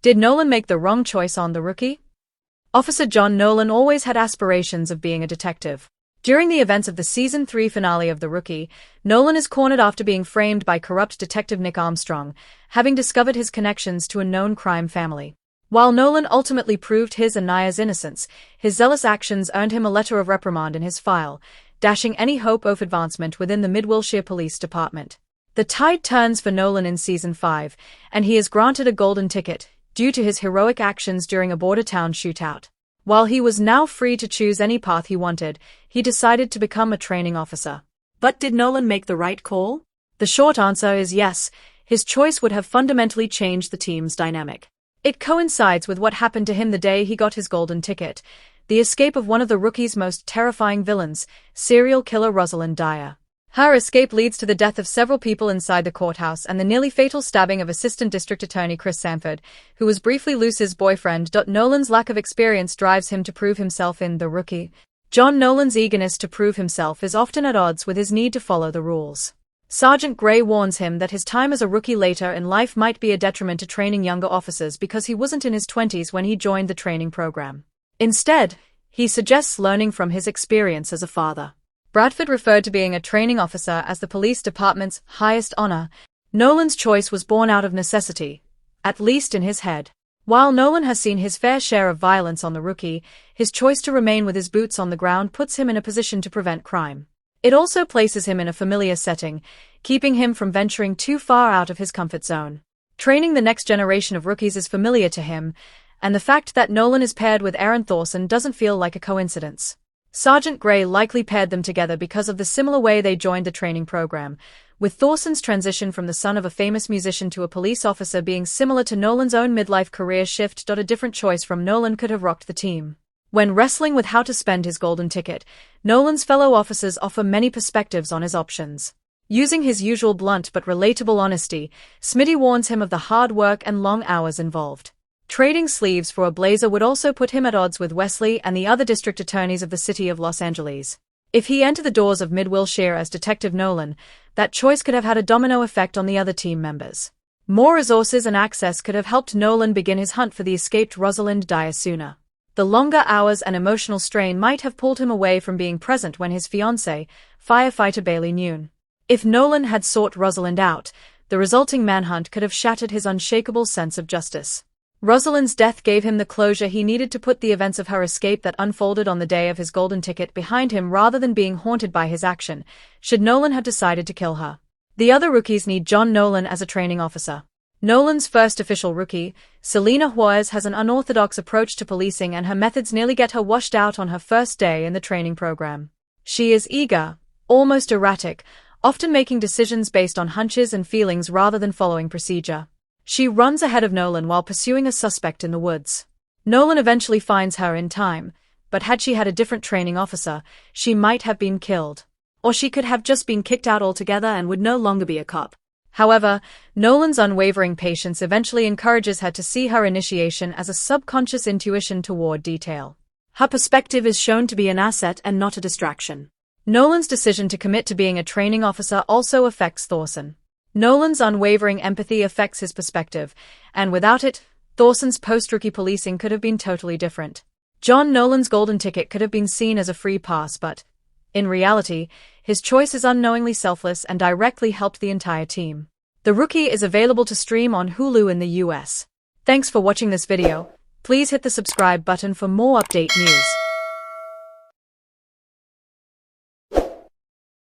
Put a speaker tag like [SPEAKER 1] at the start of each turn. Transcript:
[SPEAKER 1] Did Nolan make the wrong choice on The Rookie? Officer John Nolan always had aspirations of being a detective. During the events of the Season 3 finale of The Rookie, Nolan is cornered after being framed by corrupt Detective Nick Armstrong, having discovered his connections to a known crime family. While Nolan ultimately proved his and Naya's innocence, his zealous actions earned him a letter of reprimand in his file, dashing any hope of advancement within the Mid-Wilshire Police Department. The tide turns for Nolan in Season 5, and he is granted a golden ticket, due to his heroic actions during a border town shootout. While he was now free to choose any path he wanted, he decided to become a training officer. But did Nolan make the right call? The short answer is yes. His choice would have fundamentally changed the team's dynamic. It coincides with what happened to him the day he got his golden ticket, the escape of one of the Rookie's most terrifying villains, serial killer Rosalind Dyer. Her escape leads to the death of several people inside the courthouse and the nearly fatal stabbing of Assistant District Attorney Chris Sanford, who was briefly Lucy's boyfriend. Nolan's lack of experience drives him to prove himself in The Rookie. John Nolan's eagerness to prove himself is often at odds with his need to follow the rules. Sergeant Gray warns him that his time as a rookie later in life might be a detriment to training younger officers because he wasn't in his 20s when he joined the training program. Instead, he suggests learning from his experience as a father. Bradford referred to being a training officer as the police department's highest honor. Nolan's choice was born out of necessity, at least in his head. While Nolan has seen his fair share of violence on The Rookie, his choice to remain with his boots on the ground puts him in a position to prevent crime. It also places him in a familiar setting, keeping him from venturing too far out of his comfort zone. Training the next generation of rookies is familiar to him, and the fact that Nolan is paired with Aaron Thorson doesn't feel like a coincidence. Sergeant Gray likely paired them together because of the similar way they joined the training program, with Thorson's transition from the son of a famous musician to a police officer being similar to Nolan's own midlife career shift. A different choice from Nolan could have rocked the team. When wrestling with how to spend his golden ticket, Nolan's fellow officers offer many perspectives on his options. Using his usual blunt but relatable honesty, Smitty warns him of the hard work and long hours involved. Trading sleeves for a blazer would also put him at odds with Wesley and the other district attorneys of the city of Los Angeles. If he entered the doors of Mid-Wilshire as Detective Nolan, that choice could have had a domino effect on the other team members. More resources and access could have helped Nolan begin his hunt for the escaped Rosalind Dyer sooner. The longer hours and emotional strain might have pulled him away from being present when his fiancée, firefighter Bailey Noon. If Nolan had sought Rosalind out, the resulting manhunt could have shattered his unshakable sense of justice. Rosalind's death gave him the closure he needed to put the events of her escape that unfolded on the day of his golden ticket behind him rather than being haunted by his action, should Nolan have decided to kill her. The other rookies need John Nolan as a training officer. Nolan's first official rookie, Selena Juarez, has an unorthodox approach to policing and her methods nearly get her washed out on her first day in the training program. She is eager, almost erratic, often making decisions based on hunches and feelings rather than following procedure. She runs ahead of Nolan while pursuing a suspect in the woods. Nolan eventually finds her in time, but had she had a different training officer, she might have been killed. Or she could have just been kicked out altogether and would no longer be a cop. However, Nolan's unwavering patience eventually encourages her to see her initiation as a subconscious intuition toward detail. Her perspective is shown to be an asset and not a distraction. Nolan's decision to commit to being a training officer also affects Thorson. Nolan's unwavering empathy affects his perspective, and without it, Thorson's post-rookie policing could have been totally different. John Nolan's golden ticket could have been seen as a free pass, but, in reality, his choice is unknowingly selfless and directly helped the entire team. The Rookie is available to stream on Hulu in the US. Thanks for watching this video. Please hit the subscribe button for more update news.